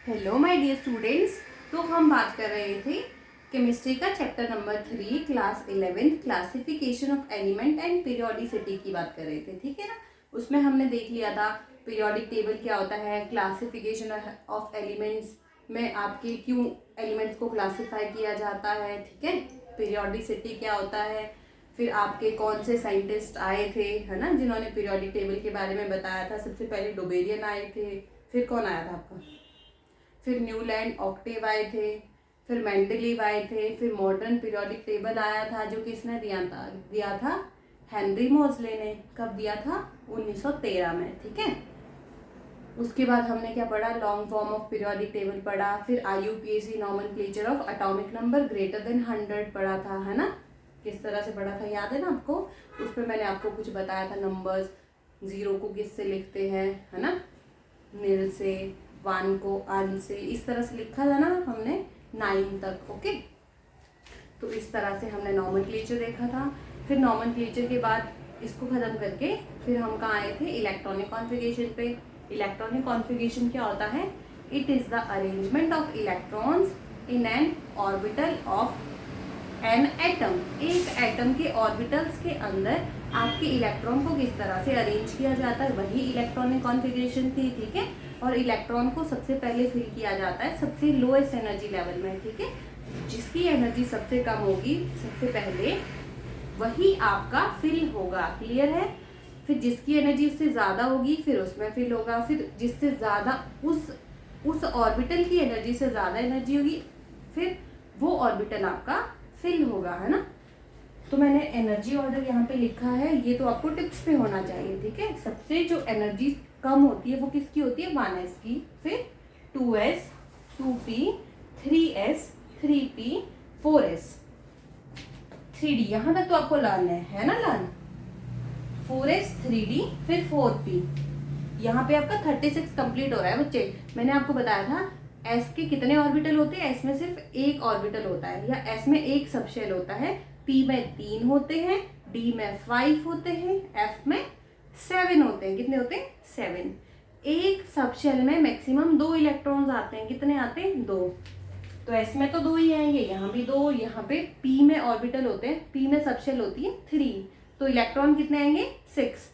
Hello my dear students. तो हम बात कर रहे थे केमिस्ट्री का chapter number 3 class 11 classification of element and periodicity की बात कर रहे थे, ठीक है ना। उसमें हमने देख लिया था पीरियोडिक टेबल क्या होता है, क्लासिफिकेशन ऑफ एलिमेंट्स में आपके क्यों एलिमेंट्स को क्लासिफाई किया जाता है, ठीक है। पीरियोडिसिटी क्या होता है, फिर आपके कौन से साइंटिस्ट आए थे, है ना, जिन्होंने पीरियोडिक टेबल के बारे में बताया था। सबसे पहले डोबेरियन आए थे, फिर कौन आया था आपका, फिर न्यूलैंड ऑक्टेव आए थे, फिर मेंडलीव आए थे, फिर मॉडर्न पीरियोडिक टेबल आया था जो किसने दिया था हेनरी मोजले ने। कब दिया था? 1913 में, ठीक है। उसके बाद हमने क्या पढ़ा, long form of periodic table पढ़ा, फिर IUPAC nomenclature of atomic number greater than 100 पढ़ा था, है ना। किस तरह से पढ़ा था याद है ना आपको। उसमें मैंने आपको कुछ बताया था, नंबर्स, 0 को किससे लिखते हैं, है ना, नील से, 1 को अन से, इस तरह से लिखा था ना हमने 9 तक, ओके। तो इस तरह से हमने नॉमेनक्लेचर देखा था। फिर नॉमेनक्लेचर के बाद इसको खत्म करके फिर हम कहाँ आए थे, इलेक्ट्रॉनिक कॉन्फ़िगरेशन पे। इलेक्ट्रॉनिक कॉन्फ़िगरेशन क्या होता है? It is the arrangement of electrons in an orbital of an atom. एक एटम के ऑर्बिटल्स के अंदर आपके इलेक्ट्रॉन को किस तरह से अरेंज किया जाता है, वही इलेक्ट्रॉनिक कॉन्फ़िगरेशन थी, ठीक है। और इलेक्ट्रॉन को सबसे पहले फिल किया जाता है सबसे लोएस्ट एनर्जी लेवल में, ठीक है। जिसकी एनर्जी सबसे कम होगी सबसे पहले वही आपका फिल होगा, क्लियर है। फिर जिसकी एनर्जी उससे ज़्यादा होगी फिर उसमें फिल होगा, फिर जिससे ज़्यादा उस ऑर्बिटल की एनर्जी से ज़्यादा एनर्जी होगी फिर वो ऑर्बिटल आपका फिल होगा, है ना। तो मैंने एनर्जी ऑर्डर यहाँ पे लिखा है, ये तो आपको टिप्स पे होना चाहिए, ठीक है। सबसे जो एनर्जी कम होती है वो किसकी होती है? 1s की, फिर 2s, 2p, 3s, 3p, 4s, 3d, यहाँ तक तो आपको लर्न है ना, लर्न 4s, 3d, फिर 4p। यहाँ पे आपका 36 कंप्लीट हो रहा है बच्चे। मैंने आपको बताया था एस के कितने ऑर्बिटल होते हैं, एस में सिर्फ एक ऑर्बिटल होता है, या एस में एक सबशेल होता है, पी में 3 होते हैं, डी में 5 होते हैं, एफ में 7 होते हैं। कितने होते हैं? 7। एक सबशेल में मैक्सिमम 2 इलेक्ट्रॉन्स आते हैं। कितने आते हैं? 2। तो एस में तो 2 ही आएंगे, यहाँ भी 2, यहाँ पे पी में ऑर्बिटल होते हैं, पी में सबशेल होती है 3, तो इलेक्ट्रॉन कितने आएंगे? 6।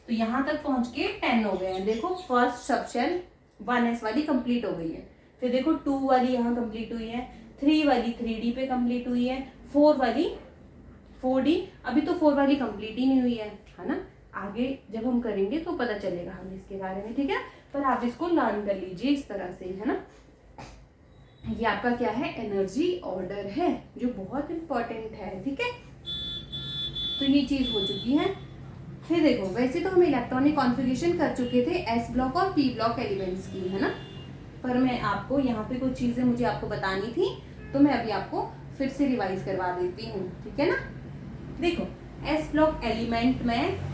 तो यहाँ तक पहुंच के 10 हो गए हैं। देखो फर्स्ट सबशेल 1s वाली कंप्लीट हो गई है, फिर देखो 2 वाली यहाँ कंप्लीट हुई है, 3 वाली 3d पे कंप्लीट हुई है, 4 वाली 4d, अभी तो 4 वाली कंप्लीट ही नहीं हुई है ना। आगे जब हम करेंगे तो पता चलेगा हमें इसके बारे में, ठीक है। पर आप इसको लर्न कर लीजिए इस तरह से, है ना। ये आपका क्या है? एनर्जी ऑर्डर है जो बहुत इंपॉर्टेंट है, ठीक है। तो ये चीज हो चुकी है। फिर देखो, वैसे तो हम इलेक्ट्रॉनिक कॉन्फ़िगरेशन कर चुके थे एस ब्लॉक और पी ब्लॉक एलिमेंट्स की, है ना। पर मैं आपको यहाँ पे कुछ चीजें मुझे आपको बतानी थी, तो मैं अभी आपको फिर से रिवाइज करवा देती हूँ, ठीक है ना। देखो एस ब्लॉक एलिमेंट में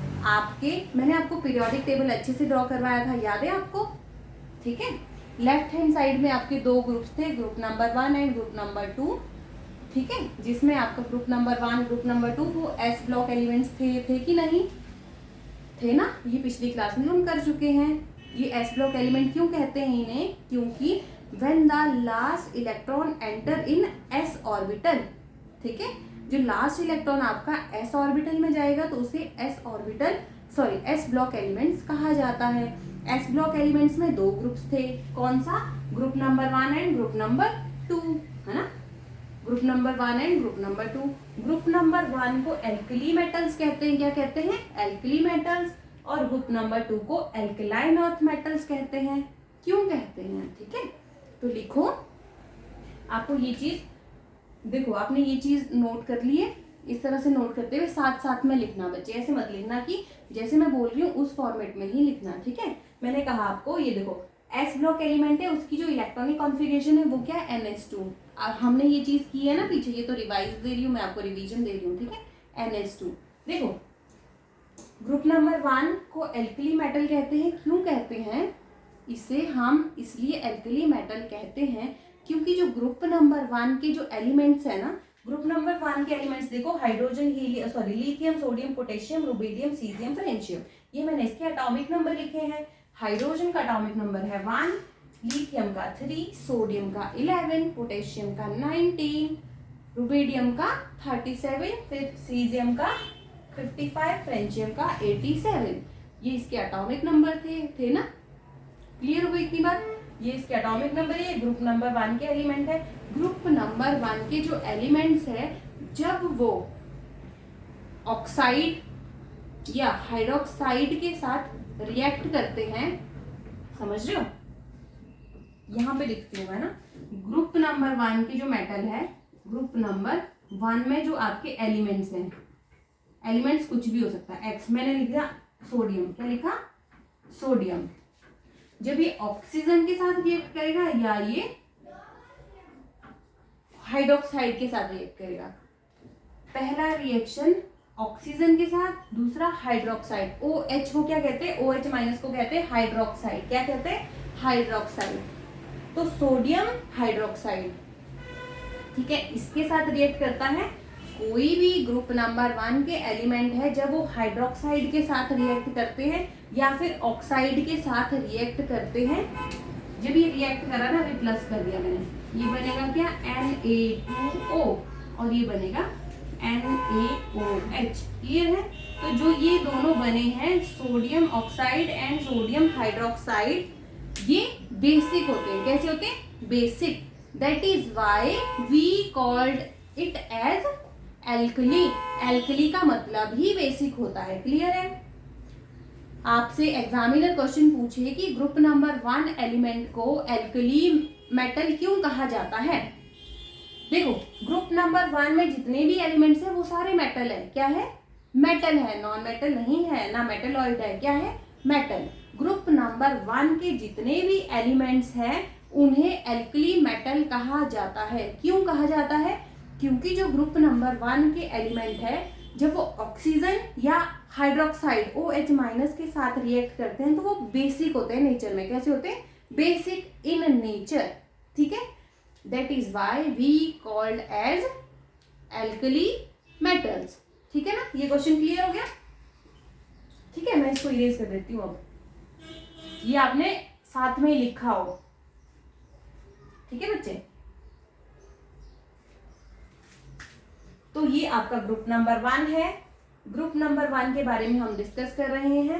मैंने आपको पीरियोडिक टेबल अच्छे से ड्रॉ करवाया था, याद है आपको, ठीक है। लेफ्ट हैंड साइड में आपके 2 ग्रुप्स थे, group number 1 and group number 2, ठीक है। जिसमें आपका ग्रुप नंबर 1 ग्रुप नंबर 2 वो एस ब्लॉक एलिमेंट्स थे कि नहीं थे ना। ये पिछली क्लास में हम कर चुके हैं। ये एस ब्लॉक एलिमेंट क्यों कहते हैं इन्हें? क्योंकि when the last electron enter in S orbital, ठीक है, जो लास्ट इलेक्ट्रॉन आपका एस ऑर्बिटल में जाएगा तो उसे एस ब्लॉक एलिमेंट्स कहा जाता है। एस ब्लॉक एलिमेंट्स में 2 ग्रुप्स थे, कौन सा? Group number 1 and group number 2, है ना। Group number 1 and group number 2। Group number 1 को एल्कली मेटल्स कहते हैं, क्या कहते हैं? Alkali metals. और ग्रुप नंबर 2 को एल्कलाइन अर्थ मेटल्स कहते हैं। क्यों कहते हैं? ठीक है, तो लिखो, आपको ये चीज, देखो आपने ये चीज नोट कर ली है। इस तरह से नोट करते हुए साथ साथ में लिखना बच्चे, ऐसे मत लिखना कि जैसे मैं बोल रही हूँ उस फॉर्मेट में ही लिखना, ठीक है। मैंने कहा आपको, ये देखो एस ब्लॉक एलिमेंट है, उसकी जो इलेक्ट्रॉनिक कॉन्फ़िगरेशन है वो क्या है? NS2। हमने ये चीज की है ना पीछे, ये तो रिवाइज दे रही हूँ मैं आपको, रिवीजन दे रही हूँ, ठीक है। NS2। देखो ग्रुप नंबर 1 को एल्कली मेटल कहते हैं। क्यों कहते हैं इसे? हम इसलिए एल्कली मेटल कहते हैं क्योंकि जो ग्रुप नंबर 1 के जो एलिमेंट्स है ना, ग्रुप नंबर 1 के एलिमेंट्स देखो, hydrogen, lithium, sodium, potassium, rubidium, caesium, francium, ये मैंने इसके एटॉमिक नंबर लिखे हैं। हाइड्रोजन का एटॉमिक नंबर है 1, लिथियम का 3, सोडियम का 11, पोटेशियम का 19, रुबिडियम का 37, फिर सीजियम का 55, फ्रेंशियम का 87। ये इसके एटॉमिक नंबर थे ना। क्लियर हो गई इतनी बात? ये इसके एटॉमिक नंबर है, ग्रुप नंबर 1 के एलिमेंट है। ग्रुप नंबर 1 के जो एलिमेंट्स है जब वो ऑक्साइड या हाइड्रोक्साइड के साथ रिएक्ट करते हैं, समझ रहे हो, यहां पे लिखती हूँ मैं ना। ग्रुप नंबर 1 की जो मेटल है, ग्रुप नंबर 1 में जो आपके एलिमेंट्स हैं, एलिमेंट्स कुछ भी हो सकता है। एक्स मैंने लिखा सोडियम, क्या लिखा? सोडियम। जब ये ऑक्सीजन के साथ रिएक्ट करेगा या ये हाइड्रोक्साइड के साथ रिएक्ट करेगा, पहला रिएक्शन ऑक्सीजन के साथ, दूसरा हाइड्रोक्साइड। OH को क्या कहते हैं? OH माइनस को कहते हैं हाइड्रोक्साइड। क्या कहते हैं? हाइड्रोक्साइड। तो सोडियम हाइड्रोक्साइड, ठीक है, इसके साथ रिएक्ट करता है। कोई भी ग्रुप नंबर 1 के एलिमेंट है जब वो हाइड्रोक्साइड के साथ रिएक्ट करते हैं या फिर ऑक्साइड के साथ रिएक्ट करते हैं, जब ये रिएक्ट करा ना, अभी प्लस कर दिया मैंने, ये बनेगा क्या? Na2O और ये बनेगा NaOH। क्लियर है? तो जो ये दोनों बने हैं, sodium oxide and sodium hydroxide, ये बेसिक होते हैं। कैसे होते हैं? Basic. That is why we called it as alkali. Alkali का मतलब ही बेसिक होता है। क्लियर है? आपसे एग्जामिनर क्वेश्चन पूछे कि ग्रुप नंबर 1 एलिमेंट को एल्कली मेटल क्यों कहा जाता है। देखो, ग्रुप नंबर 1 में जितने भी एलिमेंट्स हैं वो सारे मेटल है। क्या है? मेटल है, नॉन मेटल नहीं है, ना मेटलॉइड है। क्या है? मेटल। ग्रुप नंबर 1 के जितने भी एलिमेंट्स हैं उन्हें एल्कली मेटल कहा जाता है। क्यों कहा जाता है? क्योंकि जो ग्रुप नंबर 1 के एलिमेंट है जब वो ऑक्सीजन या हाइड्रोक्साइड OH माइनस के साथ रिएक्ट करते हैं तो वो बेसिक होते हैं नेचर में। कैसे होते हैं? Basic in nature. ठीक है, that is why we called as alkali metals. ठीक है ना? ये क्वेश्चन क्लियर हो गया? ठीक है, मैं इसको इरेज कर देती हूँ। अब ये आपने साथ में ही लिखा हो। ठीक है बच्चे? तो ये आपका ग्रुप नंबर 1 है। ग्रुप नंबर 1 के बारे में हम डिस्कस कर रहे हैं।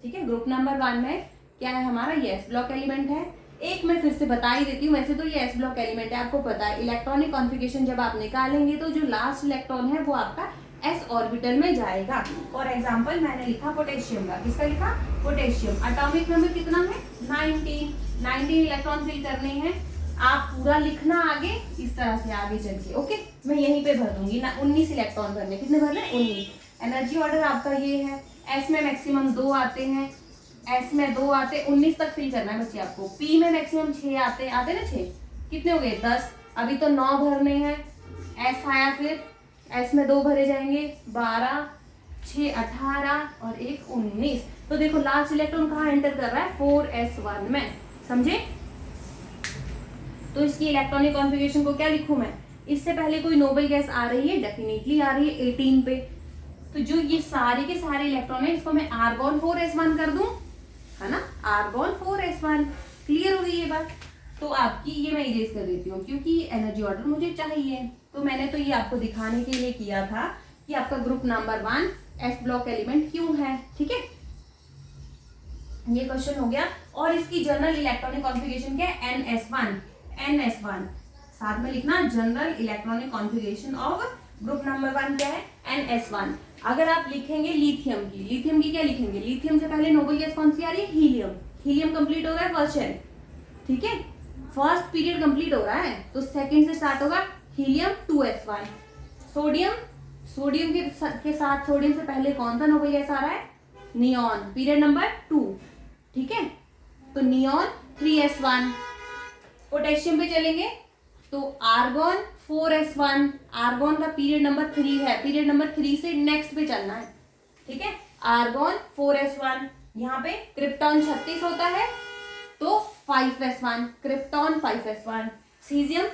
ठीक है, ग्रुप नंबर 1 में क्या है हमारा? ये एस ब्लॉक एलिमेंट है। एक मैं फिर से बता ही देती हूँ, वैसे तो ये एस ब्लॉक एलिमेंट है, आपको पता है। इलेक्ट्रॉनिक कॉन्फ़िगरेशन जब आप निकालेंगे तो जो लास्ट इलेक्ट्रॉन है वो आपका एस ऑर्बिटल में जाएगा। फॉर एग्जाम्पल मैंने लिखा पोटेशियम का। किसका लिखा? पोटेशियम। एटॉमिक नंबर कितना है? 19 इलेक्ट्रॉन फिल करने हैं। आप पूरा लिखना आगे इस तरह से आगे चल के। ओके, मैं यहीं पे भर दूंगी ना। 19 इलेक्ट्रॉन भरने। कितने भरने? 19। एनर्जी ऑर्डर आपका ये है। एस में मैक्सिमम 2 आते हैं, एस में 2 आते, 19 तक फिल करना है बच्चे आपको। पी में मैक्सिमम 6 आते ना 6। कितने हो गए? 10। अभी तो 9 भरने हैं। एस आया, फिर एस में 2 भरे जाएंगे, 12, 6 18 और 1 19। तो देखो लास्ट इलेक्ट्रॉन कहाँ एंटर कर रहा है? 4s1 में। समझे? तो इसकी इलेक्ट्रॉनिक कॉन्फ़िगरेशन को क्या लिखूं मैं? इससे पहले कोई नोबल गैस आ रही है? डेफिनेटली आ रही है 18 पे। तो जो ये सारे के सारे इलेक्ट्रॉन है इसको मैं आर्गॉन 4s1 कर दूं, है ना? Argon 4s1। क्लियर हो गई ये बात? तो आपकी ये मैं इरेज कर देती हूँ क्योंकि एनर्जी ऑर्डर मुझे चाहिए। तो मैंने तो ये आपको दिखाने के लिए किया था कि आपका group number 1 S block element क्यों है। ठीक है, ये क्वेश्चन हो गया। और इसकी जनरल इलेक्ट्रॉनिक कॉन्फ़िगरेशन क्या है? NS1। साथ में लिखना, general electronic configuration of group number 1 क्या है? NS1। अगर आप लिखेंगे लिथियम की क्या लिखेंगे? लिथियम से पहले नोबल गैस कौन सी आ रही है? हीलियम। हीलियम कंप्लीट हो रहा है फर्स्ट शेल। ठीक है, फर्स्ट पीरियड कंप्लीट हो रहा है तो सेकंड से स्टार्ट होगा हीलियम 2s1। सोडियम के साथ सोडियम से पहले कौन सा नोबल गैस आ रहा है? Neon, period number 2। ठीक है, तो नियॉन 3s1। पोटेशियम पे चलेंगे तो आर्गॉन 4s1। आर्गॉन का पीरियड नंबर 3 है। पीरियड नंबर 3 से नेक्स्ट पे चलना है। ठीक है, आर्गॉन 4s1। यहाँ पे क्रिप्टॉन 36 होता है तो 5s1। Krypton 5s1। Caesium,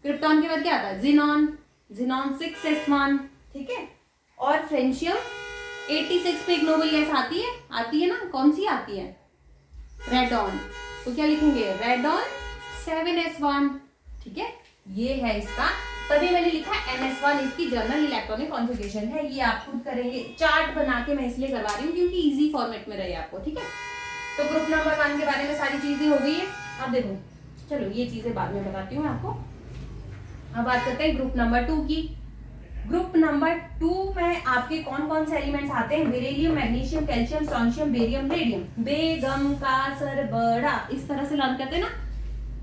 krypton के बाद क्या आता है? Xenon 6s1। ठीक है, और फ्रेंशियम 86 पे एक नोबल गैस आती है ना? कौन सी आती है? रेडॉन तो क्या लिखेंगे, रेडॉन 7s1, ठीक है, ये है इसका, तभी मैंने लिखा NS1 इसकी जर्नल इलेक्ट्रॉनिक कॉन्फ़िगरेशन है। ये आप खुद करेंगे, चार्ट बना के मैं इसलिए करवा रही हूँ क्योंकि इजी फॉर्मेट में रहे आपको, ठीक है। तो ग्रुप नंबर 1 के बारे में सारी चीजें हो गई है। अब देखो, चलो ये चीजें बाद में बताती हूँ आपको। अब बात करते हैं ग्रुप नंबर 2 की। ग्रुप नंबर 2 में आपके कौन कौन से एलिमेंट्स आते हैं, beryllium, magnesium, calcium, strontium, barium, radium. बेगम का सर बड़ा, इस तरह से लर्न करते हैं ना,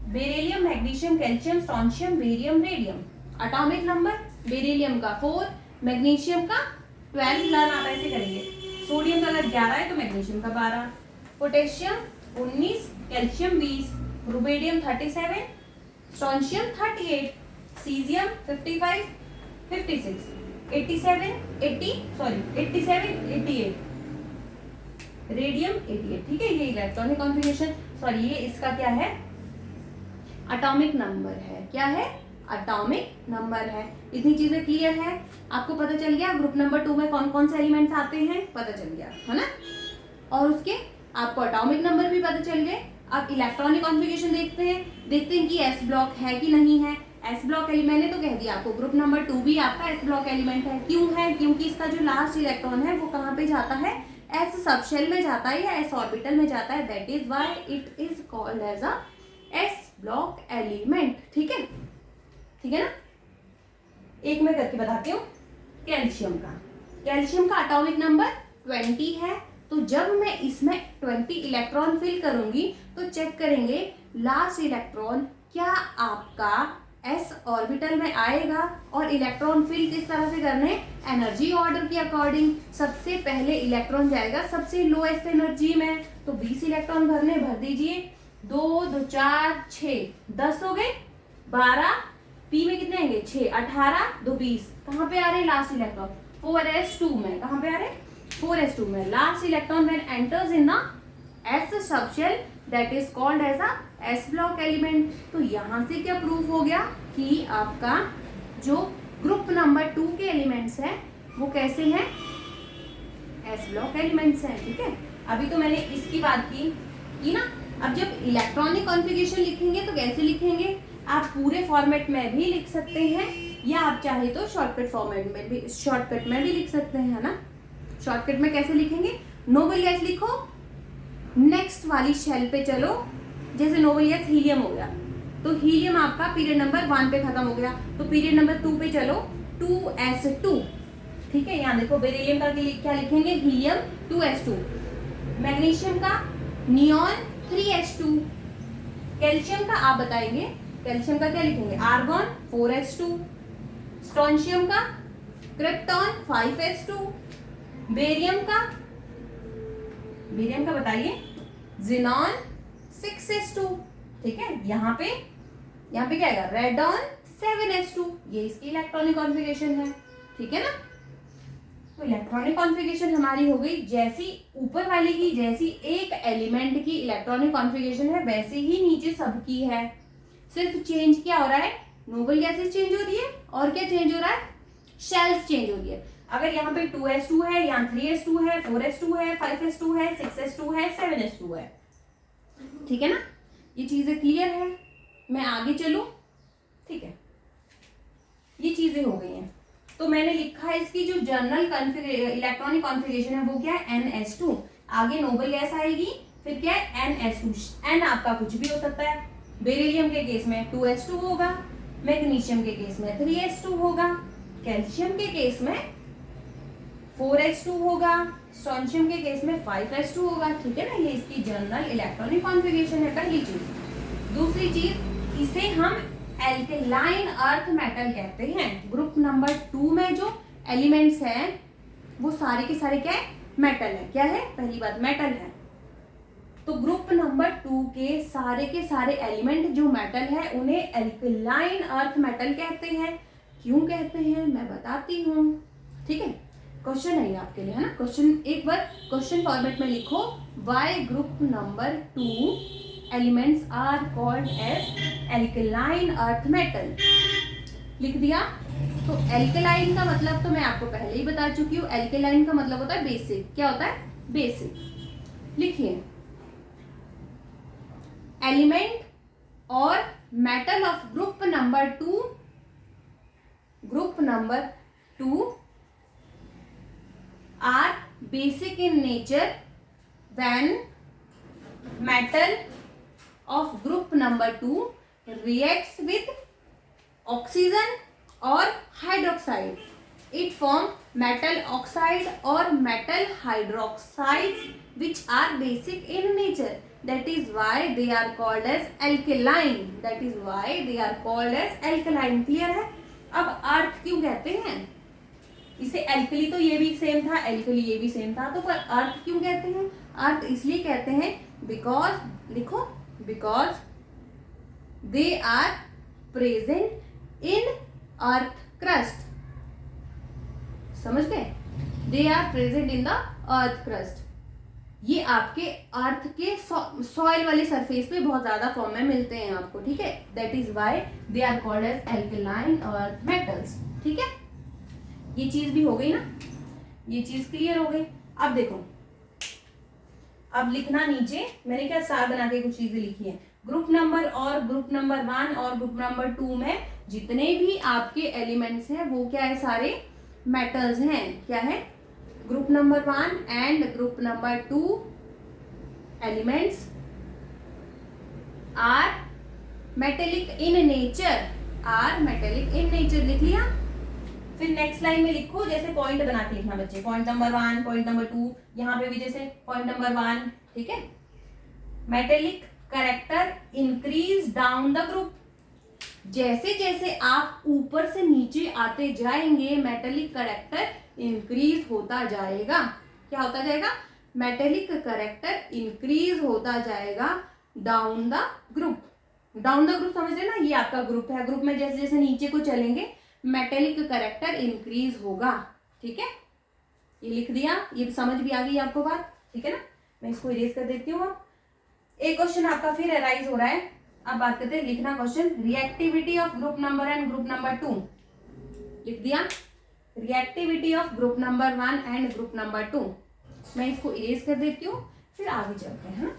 beryllium, magnesium, calcium, strontium, barium, radium. Atomic number beryllium का 4, मैग्नीशियम का 12, लर्न आप ऐसे करेंगे। सोडियम का अगर 11 है तो मैग्नीशियम का 12, potassium 19, calcium 20, rubidium 37, strontium 38, caesium 55, 56, 87, 88, radium 88, ठीक है। ये इलेक्ट्रॉनिक कॉन्फ़िगरेशन, सॉरी ये इसका क्या है, एटॉमिक नंबर है। क्या है, एटॉमिक नंबर है। इतनी चीजें क्लियर है, आपको पता चल गया ग्रुप नंबर 2 में कौन कौन से एलिमेंट्स आते हैं, पता चल गया है ना। और उसके आपको एटॉमिक नंबर भी पता चल गए। अब इलेक्ट्रॉनिक कॉन्फ़िगरेशन देखते हैं कि एस ब्लॉक है कि नहीं है। एस ब्लॉक एलिमेंट, मैंने तो कह दिया आपको ग्रुप नंबर 2 भी आपका एस ब्लॉक एलिमेंट है। क्यों है, क्योंकि इसका जो लास्ट इलेक्ट्रॉन है वो कहाँ पे जाता है, एस सबशेल में जाता है या एस ऑर्बिटल में जाता है। That is why it is called as a S block element, ठीक है, ठीक है ना। एक मैं करके बताती हूँ कैल्शियम का एटॉमिक नंबर 20 है। तो जब मैं इसमें 20 इलेक्ट्रॉन फिल करूंगी तो चेक करेंगे लास्ट इलेक्ट्रॉन क्या आपका एस ऑर्बिटल में आएगा। और इलेक्ट्रॉन फिल किस तरह से करने, एनर्जी ऑर्डर के अकॉर्डिंग। सबसे पहले इलेक्ट्रॉन जाएगा सबसे लोएस्ट एनर्जी में, तो 20 इलेक्ट्रॉन भर दीजिए। 2 2 4 6 10 हो गए, 12 पी में कितने आएंगे 6, 18 2 20, कहाँ पे आ रहे लास्ट इलेक्ट्रॉन 4s2 में, कहाँ पे आ रहे 4s2 में। Last electron when enters in the s subshell that is called as a s block element. तो यहाँ से क्या प्रूफ हो गया कि आपका जो ग्रुप नंबर 2 के एलिमेंट्स हैं वो कैसे हैं, s ब्लॉक एलिमेंट्स हैं, ठीक है। अभी तो मैंने इसकी बात की ना। अब जब इलेक्ट्रॉनिक कॉन्फ़िगरेशन लिखेंगे तो कैसे लिखेंगे, आप पूरे फॉर्मेट में भी लिख सकते हैं या आप चाहे तो शॉर्टकट में भी लिख सकते हैं, है ना। शॉर्टकट में कैसे लिखेंगे, नोबल गैस लिखो, नेक्स्ट वाली शेल पे चलो। जैसे नोबल गैस हीलियम हो गया तो हीलियम आपका पीरियड नंबर 1 पे खत्म हो गया, तो पीरियड नंबर 2 पे चलो 2s2, ठीक है। यहाँ देखो बेरिलियम का क्या लिखेंगे, हीलियम 2s2, मैग्नीशियम का नियॉन 3s2, कैल्शियम का आप बताएंगे, कैल्शियम का क्या लिखेंगे, आर्गॉन 4s2, स्ट्रोंशियम का क्रिप्टॉन 5s2, बेरियम का बताइए जिनॉन 6s2, ठीक है। यहाँ पे क्या आएगा, रेडॉन 7s2, ये इसकी इलेक्ट्रॉनिक कॉन्फ़िगरेशन है, ठीक है ना। तो इलेक्ट्रॉनिक कॉन्फ़िगरेशन हमारी हो गई। जैसी ऊपर वाली की जैसी एक एलिमेंट की इलेक्ट्रॉनिक कॉन्फ़िगरेशन है वैसे ही नीचे सबकी है। सिर्फ चेंज क्या हो रहा है, नोबल गैसेस चेंज हो रही है और क्या चेंज हो रहा है, शेल्स चेंज हो रही है। अगर यहाँ पे 2s2 है, यहाँ 3s2 है, 4s2 है, 5s2 है, 6s2 है, 7s2 है, ठीक है ना। ये चीजें क्लियर है, मैं आगे चलूं, ठीक है। ये चीजें हो गई हैं। तो मैंने लिखा है इसकी जो जर्नल इलेक्ट्रॉनिक कॉन्फ़िगरेशन है वो क्या है, NS2। आगे नोबल गैस आएगी, फिर क्या है NS2। N आपका कुछ भी हो सकता है। बेरिलियम के केस में 2s2 होगा, मैग्नीशियम के केस में 3s2 होगा, कैल्शियम के केस में 4s2 होगा, स्ट्रोंशियम के केस में 5s2 होगा, ठीक है ना। ये इसकी जनरल इलेक्ट्रॉनिक कॉन्फ़िगरेशन है, पहली चीज। दूसरी चीज, इसे हम एल्केलाइन अर्थ मेटल कहते हैं। ग्रुप नंबर 2 में जो एलिमेंट्स हैं वो सारे के सारे क्या है, मेटल है। क्या है, पहली बात मेटल है। तो ग्रुप नंबर 2 के सारे एलिमेंट जो मेटल है उन्हें एल्केलाइन अर्थ मेटल कहते हैं। क्यों कहते हैं मैं बताती हूँ, ठीक है। क्वेश्चन है ये आपके लिए, है ना। क्वेश्चन एक बार क्वेश्चन फॉर्मेट में लिखो, why group number 2 elements are called as alkaline earth metal, लिख दिया। तो एल्केलाइन का मतलब तो मैं आपको पहले ही बता चुकी हूँ। एल्केलाइन का मतलब होता है बेसिक। क्या होता है, बेसिक। लिखिए एलिमेंट और metal of group number two are basic in nature when metal of group number 2 reacts with oxygen or hydroxide. It forms metal oxide or metal hydroxides which are basic in nature. That is why they are called as alkaline. Clear है? अब अर्थ क्यों कहते हैं? इसे alkali तो ये भी same था, एल्कली ये भी सेम था, तो पर अर्थ क्यों कहते हैं? अर्थ इसलिए कहते हैं बिकॉज लिखो, because they are present in earth crust. समझ गए? They are present in the earth crust. ये आपके अर्थ के सॉइल वाले सरफेस पे बहुत ज्यादा फॉर्म में मिलते हैं आपको. ठीक है? That is why they are called as alkaline earth metals. ठीक है? ये चीज भी हो गई ना, ये चीज क्लियर हो गई. अब देखो, अब लिखना नीचे मैंने क्या स्टार बना के कुछ चीजें लिखी है. ग्रुप नंबर 1 और ग्रुप नंबर 2 में जितने भी आपके एलिमेंट्स हैं वो क्या है? सारे मेटल्स हैं. क्या है? Group number 1 and group number 2 elements are metallic in nature. लिख लिया? फिर नेक्स्ट लाइन में लिखो, जैसे पॉइंट बना के लिखना बच्चे. पॉइंट नंबर 1, पॉइंट नंबर 2, यहाँ पे भी जैसे पॉइंट नंबर 1. ठीक है? Metallic character increase down the group. जैसे जैसे आप ऊपर से नीचे आते जाएंगे मेटेलिक कैरेक्टर इंक्रीज होता जाएगा. क्या होता जाएगा? मेटेलिक कैरेक्टर इंक्रीज होता जाएगा डाउन द ग्रुप. समझ रहे ना? ये आपका ग्रुप है. ग्रुप में जैसे जैसे नीचे को चलेंगे मेटेलिक कैरेक्टर इंक्रीज होगा. ठीक है? ये लिख दिया. ये समझ भी आ गई आपको बात? ठीक है ना? मैं इसको इरेज कर देती हूँ. अब एक क्वेश्चन आपका फिर अराइज हो रहा है. अब बात करते हैं, लिखना question. Reactivity of group number and group number 2. लिख दिया? Reactivity of group number 1 and group number 2. मैं इसको इरेज कर देती हूँ, फिर आगे चलते हैं.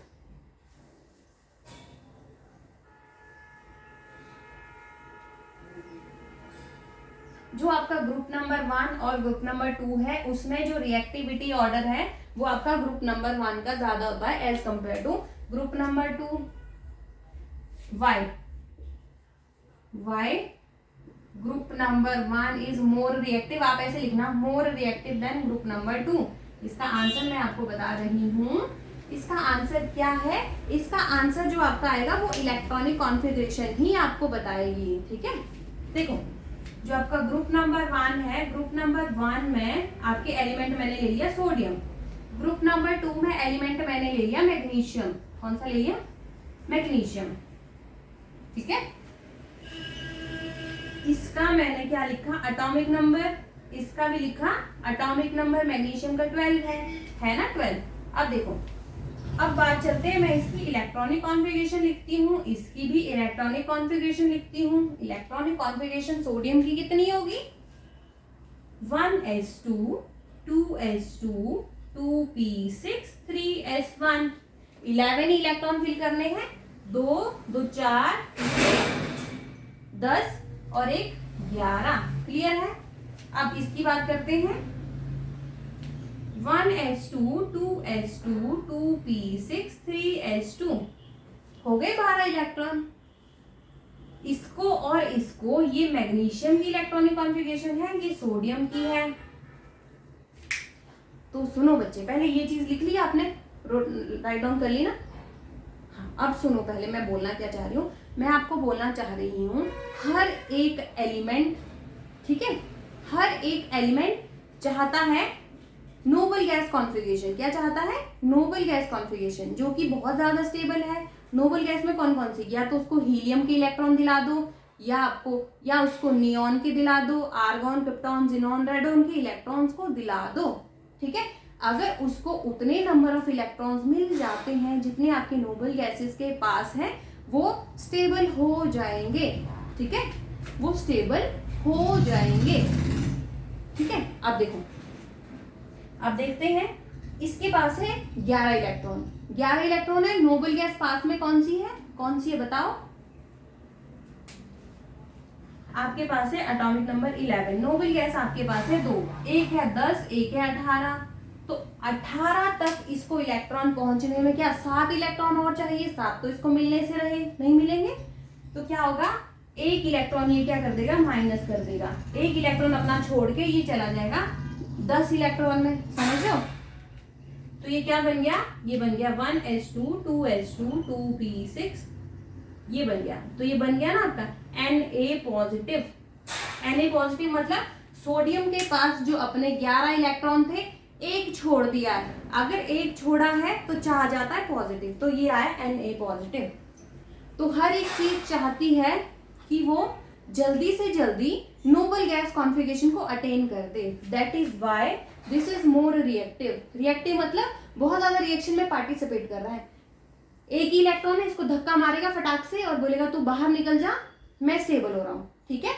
जो आपका ग्रुप नंबर 1 और ग्रुप नंबर 2 है उसमें जो रिएक्टिविटी ऑर्डर है वो आपका ग्रुप नंबर 1 का ज्यादा होता है as compare to group number 2. Why group number 1 is more reactive. आप ऐसे लिखना, more reactive than group number 2. इसका आंसर मैं आपको बता रही हूँ. इसका आंसर क्या है? इसका आंसर जो आपका आएगा वो इलेक्ट्रॉनिक कॉन्फ़िगरेशन ही आपको बताएगी. ठीक है? देखो, जो आपका ग्रुप नंबर 1 है, ग्रुप नंबर 1 में आपके एलिमेंट मैंने ले लिया सोडियम. ग्रुप नंबर 2 में एलिमेंट मैंने ले लिया मैग्नीशियम. कौन सा ले लिया? मैग्नीशियम. ठीक है? इसका मैंने क्या लिखा? Atomic number. इसका भी लिखा एटॉमिक नंबर. मैग्नीशियम का 12 है ना? 12. अब देखो, अब बात चलते हैं, मैं इसकी इलेक्ट्रॉनिक कॉन्फ़िगरेशन लिखती हूँ, इसकी भी इलेक्ट्रॉनिक कॉन्फ़िगरेशन लिखती हूँ. इलेक्ट्रॉनिक कॉन्फ़िगरेशन सोडियम की कितनी होगी? 1s2 2s2 2p6 3s1. 11 electron fill करने हैं. 2 2 4 10 और 1 11. क्लियर है? अब इसकी बात करते हैं. 1s2 2s2 2p6 3s2 हो गए 12 इलेक्ट्रॉन. इसको और इसको, ये मैग्नीशियम की इलेक्ट्रॉनिक कॉन्फ़िगरेशन है, ये सोडियम की है. तो सुनो बच्चे, पहले ये चीज लिख ली आपने, राइट डाउन कर ली ना? हाँ, अब सुनो, पहले मैं बोलना क्या चाह रही हूँ. मैं आपको बोलना चाह रही हूँ हर एक एलिमेंट, ठीक है, हर एक एलिमेंट चाहता है नोबल गैस कॉन्फ़िगरेशन. क्या चाहता है? नोबल गैस कॉन्फ़िगरेशन, जो कि बहुत ज्यादा स्टेबल है. नोबल गैस में कौन कौन सी? या तो उसको हीलियम के इलेक्ट्रॉन दिला दो, या उसको नियॉन के दिला दो, आर्गॉन, क्रिप्टॉन, जिनॉन, रेडॉन के इलेक्ट्रॉन्स को दिला दो. ठीक है? अगर उसको उतने नंबर ऑफ इलेक्ट्रॉन्स मिल जाते हैं जितने आपके नोबल गैसेस के पास हैं, वो स्टेबल हो जाएंगे. ठीक है? वो स्टेबल हो जाएंगे. ठीक है? अब देखो, अब देखते हैं. इसके पास है 11 इलेक्ट्रॉन. 11 इलेक्ट्रॉन है. नोबल गैस पास में कौन सी है? कौन सी है बताओ? आपके पास है एटॉमिक नंबर 11। नोबल गैस आपके पास है 2, एक है 10, एक है 18। तो 18 तक इसको इलेक्ट्रॉन पहुंचने में क्या 7 इलेक्ट्रॉन और चाहिए? 7 तो इसको मिलने से रहे, नहीं मिलेंगे तो क्या होगा, एक इलेक्ट्रॉन ये क्या कर देगा, माइनस कर देगा। एक इलेक्ट्रॉन अपना छोड़ के ये चला जाएगा 10 इलेक्ट्रॉन में, समझ लो। तो ये क्या बन गया, ये बन गया 1s2 2s2 2p6, ये बन गया। तो ये बन गया ना आपका Na पॉजिटिव। Na पॉजिटिव मतलब सोडियम के पास जो अपने 11 इलेक्ट्रॉन थे, एक छोड़ दिया है। अगर एक छोड़ा है तो चाह जाता है पॉजिटिव, तो ये आया Na पॉजिटिव। तो हर एक चीज चाहती है कि वो जल्दी से जल्दी नोबल गैस कॉन्फ़िगरेशन को अटेन कर दे। That is why this is more reactive. Reactive मतलब बहुत ज्यादा रिएक्शन में पार्टिसिपेट कर रहा है। एक ही इलेक्ट्रॉन है, इसको धक्का मारेगा फटाक से और बोलेगा तू बाहर निकल जा, मैं स्टेबल हो रहा हूं, ठीक है।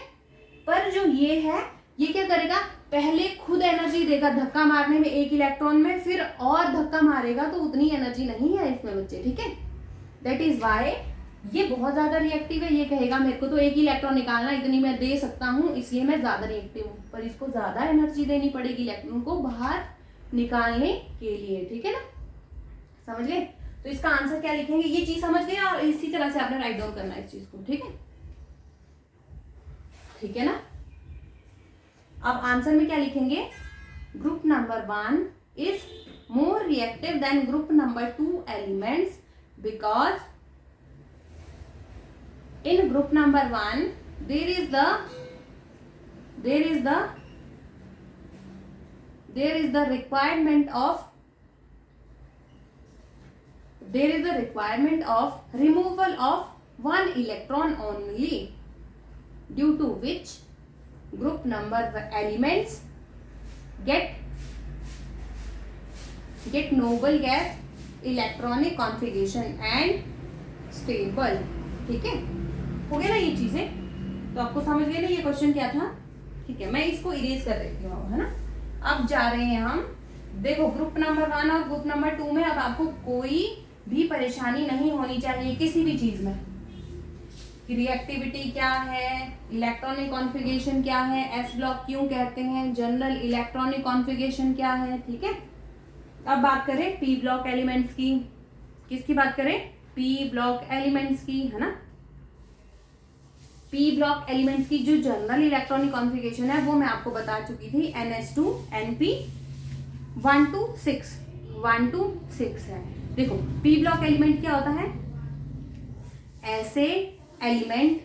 पर जो ये है, ये क्या करेगा, पहले खुद एनर्जी देगा धक्का मारने में एक इलेक्ट्रॉन में, फिर और धक्का मारेगा, तो उतनी एनर्जी नहीं है इसमें बच्चे, ठीक है। दैट इज वाई ये बहुत ज्यादा रिएक्टिव है। ये कहेगा मेरे को तो एक ही इलेक्ट्रॉन निकालना, इतनी मैं दे सकता हूँ, इसलिए मैं ज्यादा रिएक्टिव हूँ। पर इसको ज्यादा एनर्जी देनी पड़ेगी इलेक्ट्रॉन को बाहर निकालने के लिए, ठीक है ना, समझ गए। तो इसका आंसर क्या लिखेंगे, ये चीज समझ गए, और इसी तरह से आपने राइट डाउन करना है इस चीज को, ठीक है, ठीक है ना। अब आंसर में क्या लिखेंगे, group number 1 is more reactive than group number 2 elements because in group number 1 there is the requirement of removal of one electron only, due to which group number elements get noble gas electronic configuration and stable, ठीक है। हो गया ना ये चीजें, तो आपको समझ गए ना ये क्वेश्चन क्या था, ठीक है। मैं इसको इरेज कर देती हूँ, है ना। अब जा रहे हैं हम, देखो ग्रुप नंबर 1 और ग्रुप नंबर 2 में अब आपको कोई भी परेशानी नहीं होनी चाहिए किसी भी चीज में, कि रिएक्टिविटी क्या है, इलेक्ट्रॉनिक कॉन्फ़िगरेशन क्या है, एस ब्लॉक क्यों कहते हैं, जनरल इलेक्ट्रॉनिक कॉन्फ़िगरेशन क्या है, ठीक है। अब बात करें पी ब्लॉक एलिमेंट्स की, किसकी बात करें, पी ब्लॉक एलिमेंट्स की, है ना। पी ब्लॉक एलिमेंट्स की जो जनरल इलेक्ट्रॉनिक कॉन्फ़िगरेशन है वो मैं आपको बता चुकी थी, NS2 NP 1 to 6 है। देखो पी ब्लॉक एलिमेंट क्या होता है, ऐसे एलिमेंट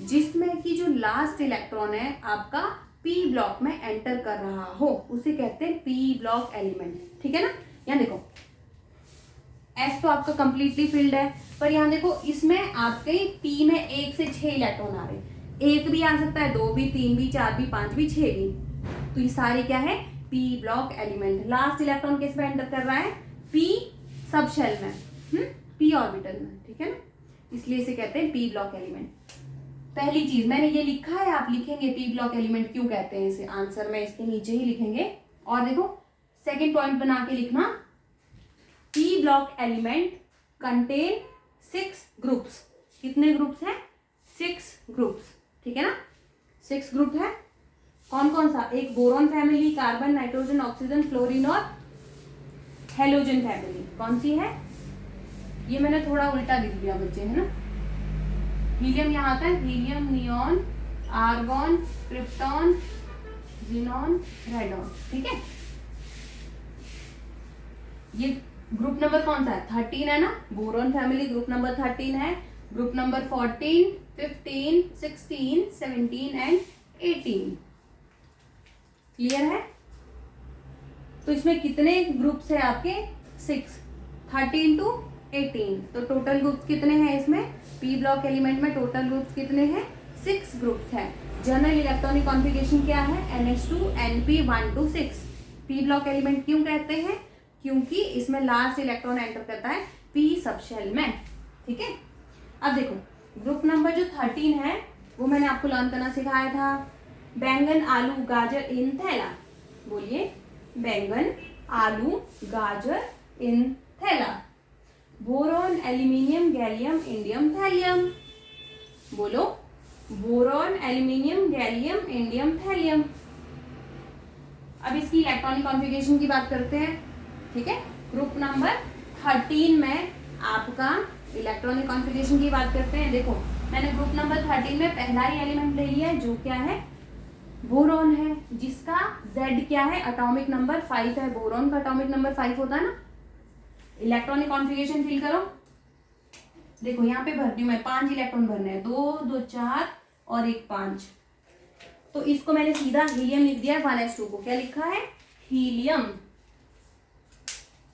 जिसमें कि जो लास्ट इलेक्ट्रॉन है आपका पी ब्लॉक में एंटर कर रहा हो, उसे कहते हैं पी ब्लॉक एलिमेंट, ठीक है ना। यहाँ देखो एस तो आपका कंप्लीटली फिल्ड है, पर यहाँ देखो इसमें आपके पी में 1 से 6 इलेक्ट्रॉन आ रहे हैं, 1 भी आ सकता है, 2 भी, 3 भी, 4 भी, 5 भी, 6 भी। तो ये सारे क्या है, P block element. Last electron किस में एंटर कर रहा है, पी सब शेल में, पी ऑर्बिटल में, ठीक है ना, इसलिए इसे कहते हैं पी ब्लॉक एलिमेंट। पहली चीज मैंने ये लिखा है, आप लिखेंगे पी ब्लॉक एलिमेंट क्यों कहते हैं इसे, आंसर में इसके नीचे ही लिखेंगे। और देखो सेकेंड पॉइंट बना के लिखना, P block element contain 6 groups. कितने ग्रुप्स हैं, 6 ग्रुप्स, ठीक है ना, 6 ग्रुप है। कौन कौन सा, एक boron family, carbon, nitrogen, oxygen, fluorine और हेलोजन फैमिली। कौन सी है, ये मैंने थोड़ा उल्टा लिख दिया बच्चे, है ना। हीलियम यहाँ आता है, helium, neon, argon, krypton, xenon, radon, ठीक है। ये ग्रुप नंबर कौन सा है, 13 है ना, बोरॉन फैमिली ग्रुप नंबर 13 है। ग्रुप नंबर 14, 15, 16, 17 एंड 18, क्लियर है। तो इसमें कितने ग्रुप्स है आपके, 6, 13 to 18। तो टोटल ग्रुप्स कितने हैं इसमें, पी ब्लॉक एलिमेंट में टोटल ग्रुप्स कितने हैं, 6 ग्रुप्स हैं। जनरल इलेक्ट्रॉनिक कॉन्फ़िगरेशन क्या है, NH2 NP 1 to 6। P block element क्यों कहते हैं, क्योंकि इसमें लास्ट इलेक्ट्रॉन एंटर करता है पी सबशेल में, ठीक है। अब देखो ग्रुप नंबर जो 13 है वो मैंने आपको लर्न करना सिखाया था, बैंगन, आलू, गाजर इन थैला। बोलिए, बैंगन, आलू, गाजर इन थैला। Boron, aluminium, gallium, indium, thallium. बोलो, boron, aluminium, gallium, indium, thallium. अब इसकी इलेक्ट्रॉनिक कॉन्फ़िगरेशन की बात करते हैं, ठीक है। ग्रुप नंबर 13 में आपका इलेक्ट्रॉनिक कॉन्फ़िगरेशन की बात करते हैं। देखो, मैंने ग्रुप नंबर 13 में पहला ही एलिमेंट ले लिया है, जो क्या है, बोरॉन है, जिसका Z क्या है, एटॉमिक नंबर 5 है। बोरॉन का एटॉमिक नंबर 5 होता है ना। इलेक्ट्रॉनिक कॉन्फ़िगरेशन फिल करो। देखो यहाँ पे भरती हूँ मैं, 5 इलेक्ट्रॉन भरने हैं, 2 2 4 और 1 5। तो इसको मैंने सीधा हीलियम लिख दिया है 1s2 को। क्या लिखा है, हीलियम।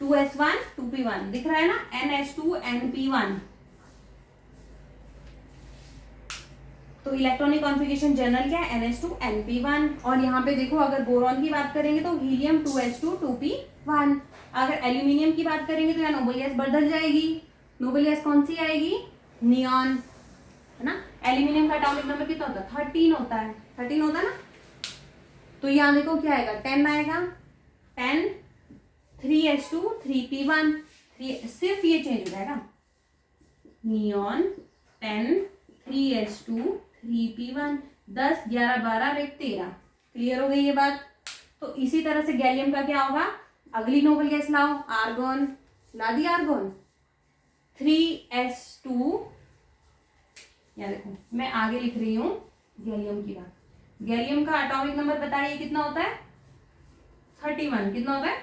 2s1 2p1 दिख रहा है ना, ns2 np1। तो इलेक्ट्रॉनिक कॉन्फ़िगरेशन जनरल क्या है, ns2 np1। और यहाँ पे देखो, अगर बोरॉन की बात करेंगे तो हीलियम 2s2 2p1। अगर एल्यूमिनियम की बात करेंगे तो यहाँ नोबल गैस बदल जाएगी। नोबल गैस कौन सी आएगी, नियॉन, है ना। एल्यूमिनियम का एटॉमिक नंबर कितना होता है, 13 होता है, 13 होता है ना। तो यहाँ देखो क्या आएगा, 10 आएगा, 10 3s2 3p1। सिर्फ ये चेंज हो जाएगा, नियॉन 10 3s2 3p1, 10 11 12 और 1 13। क्लियर हो गई ये बात। तो इसी तरह से गैलियम का क्या होगा, अगली नोबल गैस लाओ, आर्गोन। ला दिया आर्गोन, 3s2। यहाँ देखो मैं आगे लिख रही हूँ गैलियम की बात। गैलियम का एटॉमिक नंबर बताइए कितना होता है, 31। कितना होता है,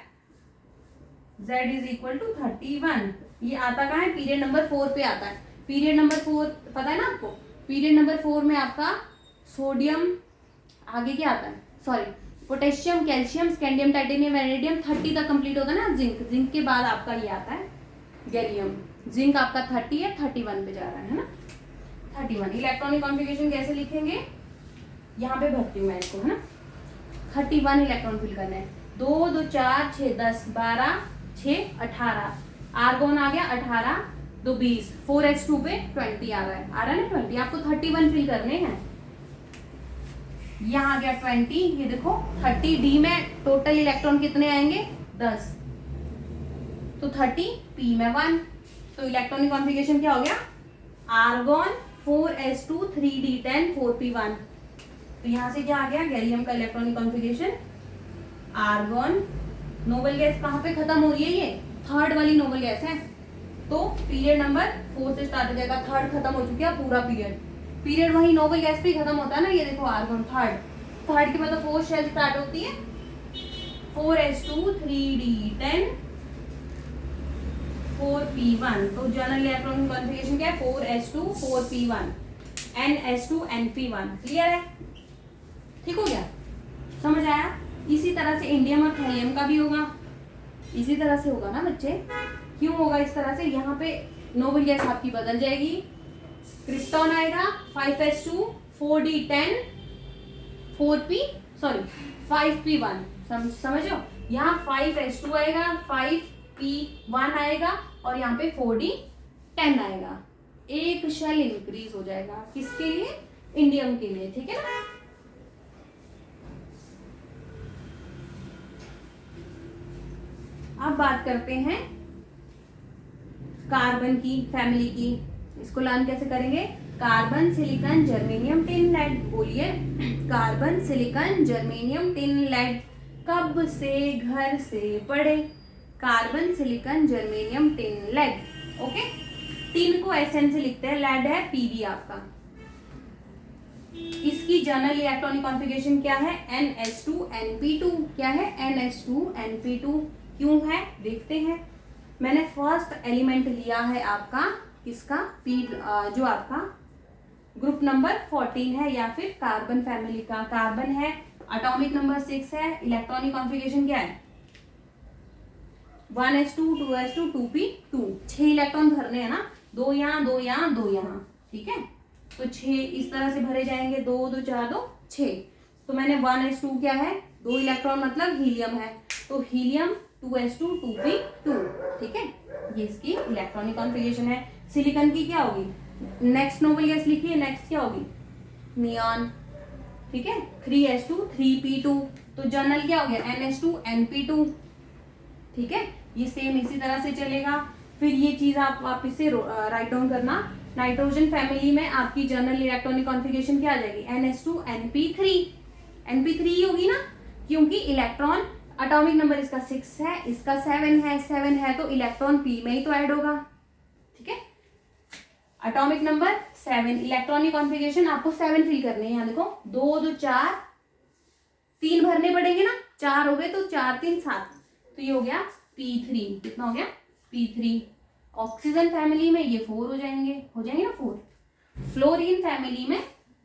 Z इज इक्वल टू 31। ये आता कहाँ है, पीरियड नंबर 4 पे आता है। पीरियड नंबर 4 पता है ना आपको, पीरियड नंबर 4 में आपका सोडियम, आगे क्या आता है, sorry, potassium, calcium, scandium, titanium, vanadium, 30 तक कंप्लीट होता है ना। जिंक, जिंक के बाद आपका ये आता है गैलियम। जिंक आपका 30 है, 31 पे जा रहा है ना, 31। इलेक्ट्रॉनिक कॉन्फ़िगरेशन कैसे लिखेंगे, यहाँ पे भरती हूँ मैं इसको, है ना। 31 इलेक्ट्रॉन फिल करने हैं, 2 2 4 6 10 12 6 18। आर्गोन आ गया 18, 2 20, 4s2 पे 20 आ रहा है ना 20। आपको 31 फिल करने हैं। यहाँ आ गया 20, ये देखो 30। डी में टोटल इलेक्ट्रॉन कितने आएंगे, 10। तो 30, पी में 1। तो इलेक्ट्रॉनिक कॉन्फ़िगरेशन क्या हो गया, आर्गोन 4s2 3d10 4p1। तो यहाँ से क्या आ गया, गैलियम का electronic configuration, argon. Noble gas कहाँ पे खत्म हो रही है, ये थर्ड वाली नोबल गैस है। तो पीरियड नंबर 4 से स्टार्ट हो जाएगा, थर्ड खत्म हो चुकी है पूरा पीरियड। पीरियड वही नोबल गैस पे खत्म होता है ना। ये देखो आर्गोन थर्ड के मतलब 4 शेल स्टार्ट होती है, 4s2 3d10 4p1। तो जनरल इलेक्ट्रॉनिक कॉन्फ़िगरेशन क्या है, 4s2 4p1 ns2 np1। Clear है, ठीक हो गया, समझ आया। इसी तरह से इंडियम और थैलियम का भी होगा, इसी तरह से होगा ना बच्चे। क्यों होगा इस तरह से, यहाँ पे नोबल गैस आपकी बदल जाएगी। क्रिप्टॉन आएगा 5s2 4d10 5p1। समझो, यहाँ 5s2 आएगा, 5p1 आएगा और यहाँ पे 4d10 आएगा। एक शेल इंक्रीज हो जाएगा, किसके लिए, इंडियम के लिए, ठीक है ना। अब बात करते हैं कार्बन की फैमिली की। इसको लर्न कैसे करेंगे, carbon, silicon, germanium, tin, lead. बोलिए, carbon, silicon, germanium, tin, lead. कब से घर से पढ़े, carbon, silicon, germanium, tin, lead. Okay, tin को SN से लिखते हैं, लेड है Pb आपका। इसकी जनरल इलेक्ट्रॉनिक कॉन्फ़िगरेशन क्या है, NS2 NP2। क्या है, NS2 NP2। क्यों है, देखते हैं। मैंने फर्स्ट एलिमेंट लिया है आपका किसका, जो आपका ग्रुप नंबर 14 है या फिर कार्बन फैमिली का। कार्बन है, एटॉमिक नंबर 6 है, इलेक्ट्रॉनिक कॉन्फ़िगरेशन क्या है, 1s2 2s2 2p2। 6 इलेक्ट्रॉन भरने हैं ना, 2 यहाँ 2 यहाँ 2 यहाँ, ठीक है। तो 6 इस तरह से भरे जाएंगे, 2 2 4 2 6। तो मैंने 1s2 क्या है, 2 इलेक्ट्रॉन मतलब हीलियम है, तो हीलियम 2s2 2p2, ठीक है। ये इसकी इलेक्ट्रॉनिक कॉन्फ़िगरेशन है। सिलिकॉन की क्या होगी, नेक्स्ट नोबल गैस लिखिए, नेक्स्ट क्या होगी, नियॉन, ठीक है, 3s2 3p2। तो जनरल क्या हो गया, ns2 np2, ठीक है। ये सेम इसी तरह से चलेगा। फिर ये चीज आप वापस से राइट डाउन करना। नाइट्रोजन फैमिली में आपकी जनरल इलेक्ट्रॉनिक कॉन्फ़िगरेशन क्या आ जाएगी, NH2 NP3। NP3 ही होगी ना, क्योंकि इलेक्ट्रॉन एटॉमिक नंबर इसका 6 है, इसका 7 है तो इलेक्ट्रॉन P में ही तो ऐड होगा। ठीक है, एटॉमिक नंबर 7, इलेक्ट्रॉनिक कॉन्फ़िगरेशन आपको 7 फिल करने हैं। यहाँ देखो 2 2 4, 3 भरने पड़ेंगे ना, 4 हो गए तो 4 3 7, तो ये हो गया P3। कितना हो गया, P3। ऑक्सीजन फैमिली में ये 4 हो जाएंगे ना 4। फ्लोरीन फैमिली में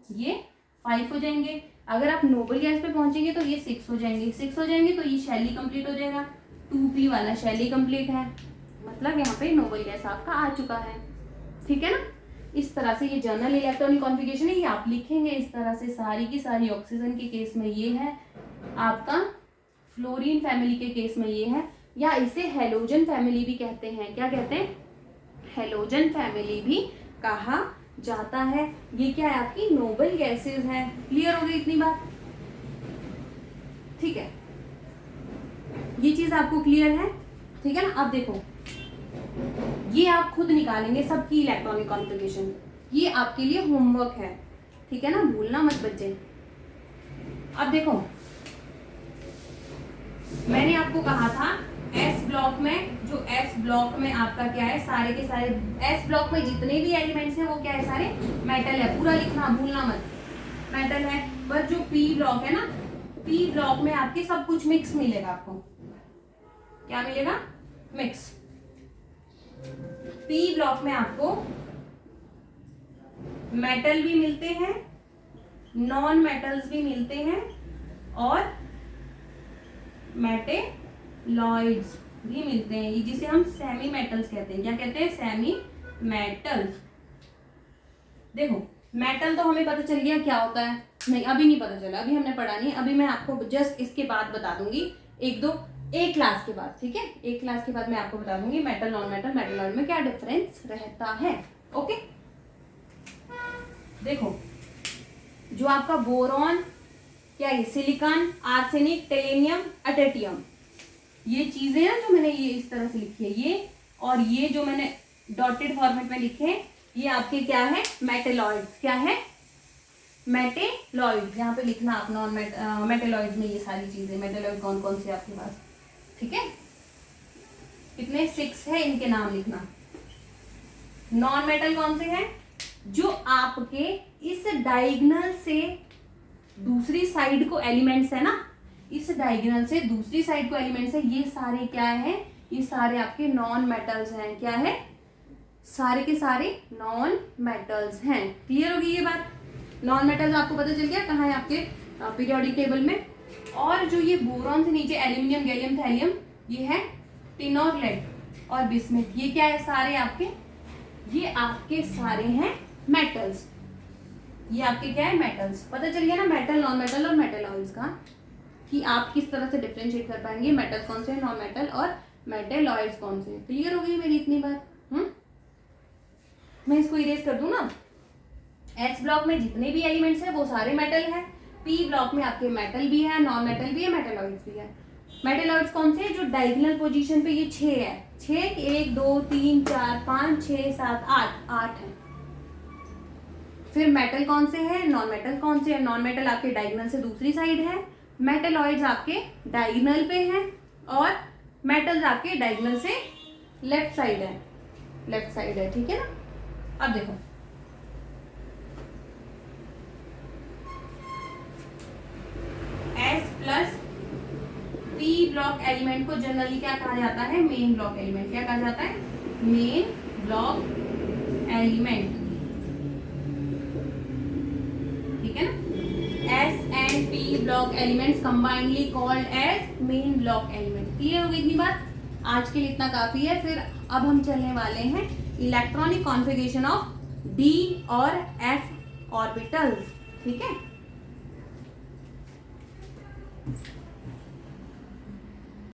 ये 5 हो जाएंगे। अगर आप नोबल गैस पे पहुंचेंगे तो ये 6 हो जाएंगे। 6 हो जाएंगे तो ये शैली कंप्लीट हो जाएगा। 2p वाला शैली कंप्लीट है, मतलब यहाँ पे नोबल गैस आपका आ चुका है। ठीक है ना, इस तरह से ये जनरल इलेक्ट्रॉनिक कॉन्फ़िगरेशन है, ये आप लिखेंगे इस तरह से सारी की सारी। ऑक्सीजन के केस में ये है आपका, फ्लोरीन फैमिली के केस में ये है, या इसे हेलोजन फैमिली भी कहते हैं। क्या कहते हैं, हेलोजन फैमिली भी कहा जाता है। ये क्या है, आपकी नोबल गैसेस है। क्लियर हो गई इतनी बात, ठीक है, ये चीज आपको क्लियर है। ठीक है ना, अब देखो ये आप खुद निकालेंगे सबकी इलेक्ट्रॉनिक कॉन्फ़िगरेशन, ये आपके लिए होमवर्क है। ठीक है ना, भूलना मत बच्चे। अब देखो मैंने आपको कहा था एस ब्लॉक में, जो एस ब्लॉक में आपका क्या है, सारे के सारे एस ब्लॉक में जितने भी एलिमेंट्स हैं वो क्या है, सारे मेटल है। पूरा लिखना, भूलना मत, मेटल है। पर जो पी ब्लॉक है ना, पी ब्लॉक में आपके सब कुछ मिक्स मिलेगा आपको। क्या मिलेगा, मिक्स। पी ब्लॉक में आपको मेटल भी मिलते हैं, नॉन मेटल्स भी मिलते हैं, और मेटेलॉइड्स भी मिलते हैं, ये जिसे हम सेमी मेटल्स कहते हैं। क्या कहते हैं, सेमी मेटल्स। देखो मेटल तो हमें पता चल गया क्या होता है, नहीं अभी नहीं पता चला, अभी हमने पढ़ा नहीं। अभी मैं आपको जस्ट इसके बाद बता दूंगी, एक क्लास के बाद। ठीक है, एक क्लास के बाद मैं आपको बता दूंगी मेटल नॉन मेटल मेटेलॉइड में क्या डिफरेंस रहता है। ओके, देखो जो आपका बोरॉन क्या है, सिलिकॉन, आर्सेनिक, टेलेनियम, अटेटियम, ये चीजें ना जो मैंने ये इस तरह से लिखी है, ये और ये जो मैंने डॉटेड फॉर्मेट में लिखे, ये आपके क्या है, मेटेलॉइड्स। क्या है, मेटेलॉइड्स। यहाँ पे लिखना आप नॉन मेटेलॉइड्स में ये सारी चीजें। मेटेलॉइड कौन कौन से आपके पास, ठीक है, कितने 6 है, इनके नाम लिखना। नॉन मेटल कौन से हैं, जो आपके इस डायगोनल से दूसरी साइड को एलिमेंट्स है ना, इस डायगोनल से दूसरी साइड को एलिमेंट्स है, ये सारे क्या है, ये सारे आपके नॉन मेटल्स हैं। क्या है, सारे के सारे नॉन मेटल्स हैं। क्लियर होगी ये बात, नॉन मेटल्स आपको पता चल गया कहाँ है आपके पीरियोडिक टेबल में। और जो ये बोरॉन से नीचे एल्यूमिनियम, गैलियम, थैलियम, ये है टिन और लेड और बिस्मिथ, ये क्या है, सारे आपके, ये आपके सारे हैं मेटल्स। ये आपके क्या है, मेटल्स। पता चल गया ना मेटल, नॉन मेटल और मेटेलॉइड्स का, कि आप किस तरह से डिफरेंशिएट कर पाएंगे मेटल्स कौन से हैं, नॉन मेटल और मेटेलॉइड्स कौन से हैं। क्लियर हो गई मेरी इतनी बात। मैं इसको इरेज कर दूं ना, एस ब्लॉक में जितने भी एलिमेंट्स हैं वो सारे मेटल हैं। पी ब्लॉक में आपके मेटल भी है, नॉन मेटल भी है, मेटेलॉइड्स भी है। मेटेलॉइड्स कौन से, जो डायगोनल पोजीशन पे ये 6 है, 6, 1 2 3 4 5 6 7 8 है। फिर मेटल कौन से हैं, नॉन मेटल कौन से हैं, नॉन मेटल आपके डायगोनल से दूसरी साइड है, मेटेलॉइड्स आपके डायगोनल पे हैं, और मेटल्स आपके डायगोनल से लेफ्ट साइड है। ठीक है ना, अब देखो S plus P block element को जनरली क्या कहा जाता है, मेन ब्लॉक एलिमेंट। क्या कहा जाता है, मेन ब्लॉक एलिमेंट। ठीक है ना, S and P block elements combinedly called as main block element। Clear हो गई इतनी बात, आज के लिए इतना काफी है। फिर अब हम चलने वाले हैं इलेक्ट्रॉनिक कॉन्फ़िगरेशन ऑफ D और F ऑर्बिटल्स। ठीक है,